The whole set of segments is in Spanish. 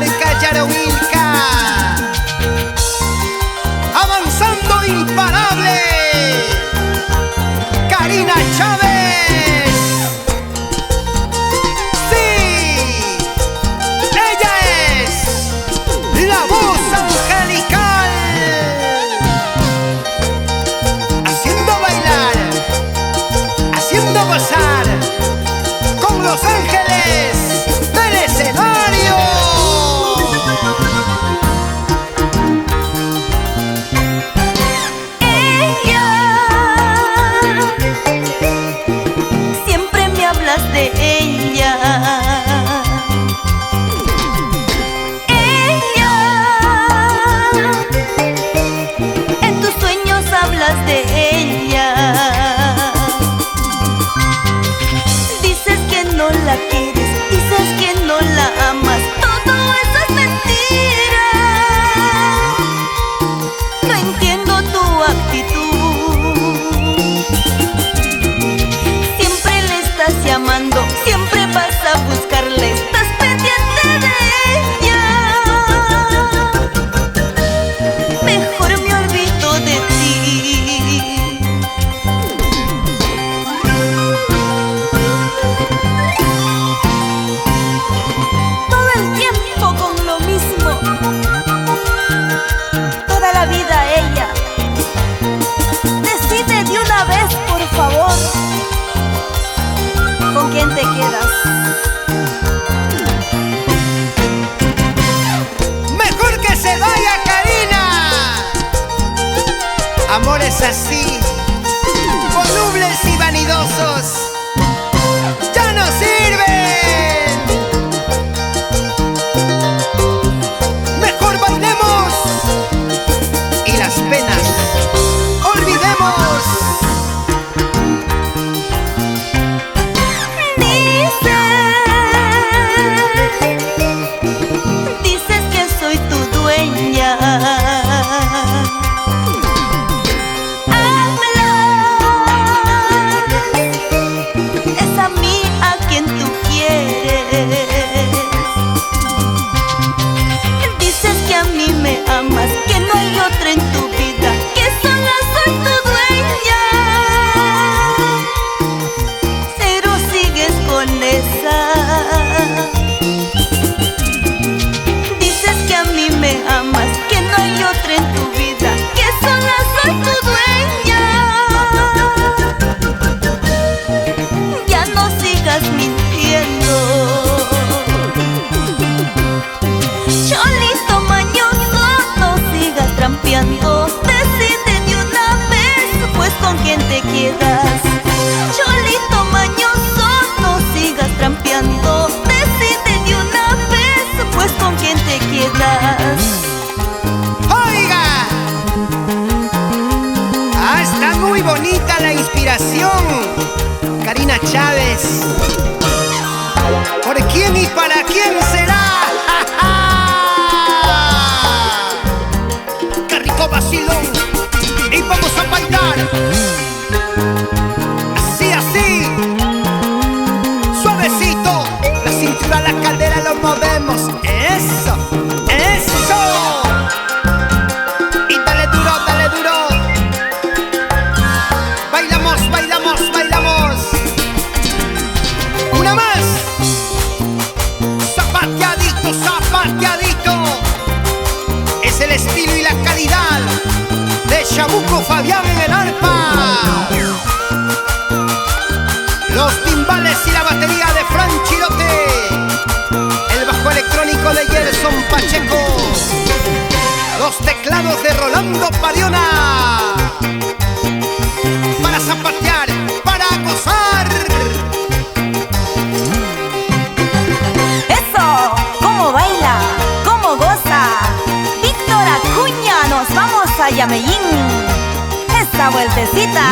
Dinamarca, Yarovilca, avanzando imparable, Karina Chávez. Sí, ella es la voz angelical, haciendo bailar, haciendo gozar con los ángeles del escenario. Ella, siempre me hablas de ella. Ella, en tus sueños hablas de ella. Dices que no la quieres, dices que no la amas. Todo eso es mentira. No entiendo tu actitud. Siempre le estás llamando, siempre vas a buscarle, estás pendiente de ella. Mejor me olvido de ti. Todo el tiempo con lo mismo, toda la vida ella. Decide de una vez, por favor, ¿con quién te quedas? Mejor que se vaya Karina. Amores así, volubles y vanidosos, ya no sirven. Mejor bailemos y las penas olvidemos. Dices que soy tu dueña. Hablas, es a mí a quien tú quieres. Dices que a mí me amas, que no hay otra en tu vida, que sola soy tu dueña. Pero sigues con esa. Dices que a mí me amas, que no hay otra en tu vida, que sola soy tu dueña. Ya no sigas mintiendo. Cholito mañoso, no sigas trampeando. Decide de una vez, pues con quién te quedas. Cholito mañoso, no sigas trampeando. Decide de una vez, pues con quién te quedas. Oiga, está muy bonita la inspiración, Karina Chávez. ¿Por quién y para quién será? ¡Qué rico vacilón! Y vamos a bailar. Así, así. Suavecito. La cintura, la cadera, lo movemos. Eso, eso. Y dale duro, dale duro. Bailamos, bailamos, bailamos. Una más. Zapateadito, zapateadito. Es el estilo y la calidad de Chabuco Fabián en el arpa. Los timbales y la batería de Fran Chirote. El bajo electrónico de Gerson Pacheco. Los teclados de Rolando Pariona. Para zapatear, para gozar. Eso, cómo baila, cómo goza. Víctor Acuña, nos vamos a Yameyín. Esta vueltecita.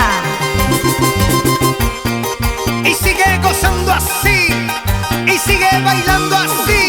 Y sigue gozando así, y sigue bailando así.